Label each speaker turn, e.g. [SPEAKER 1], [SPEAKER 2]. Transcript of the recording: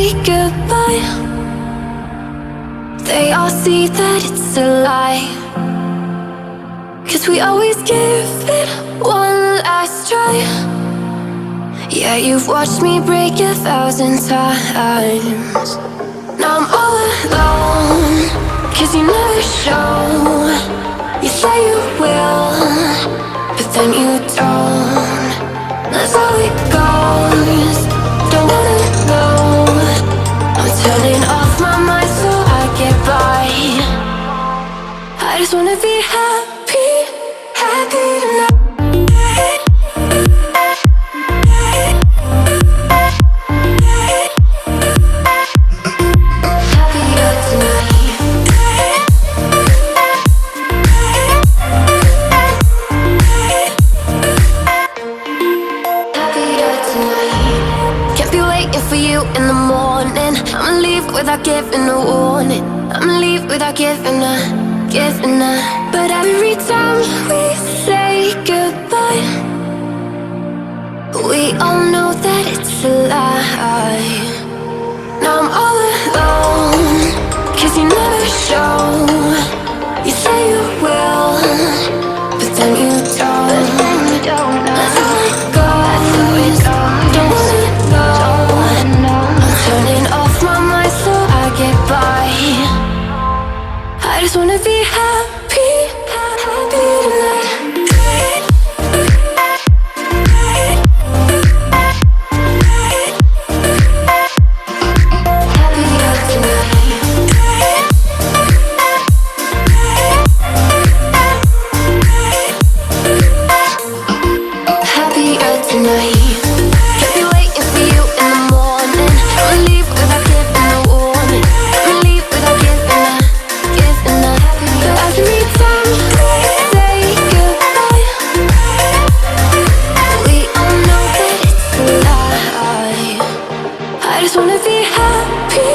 [SPEAKER 1] say goodbye, they all see that it's a lie. 'Cause we always give it one last try. Yeah, you've watched me break 1,000 times. Now I'm all alone, 'cause you never show. You say you will, but then you don't. That's how it goes. Don't wanna know. I'm turning off my mind so I get by. I just wanna be happy, happy tonight. For you in the morning, I'ma leave without giving a warning. I'ma leave without giving a. But every time we say goodbye, we all know that it's a lie. Now I'm all alone, 'cause you never show. You say you will, but then you don't. That's how it goes. Don't wanna know. Turning off my mind so I get by. I just wanna be happy, happy tonight. Happier tonight. Happier tonight. Can't be waiting for you in the morning. I'ma leave without giving a warning. I'ma leave without giving a. But every time we say goodbye, we all know that it's a lie. I just wanna be happy.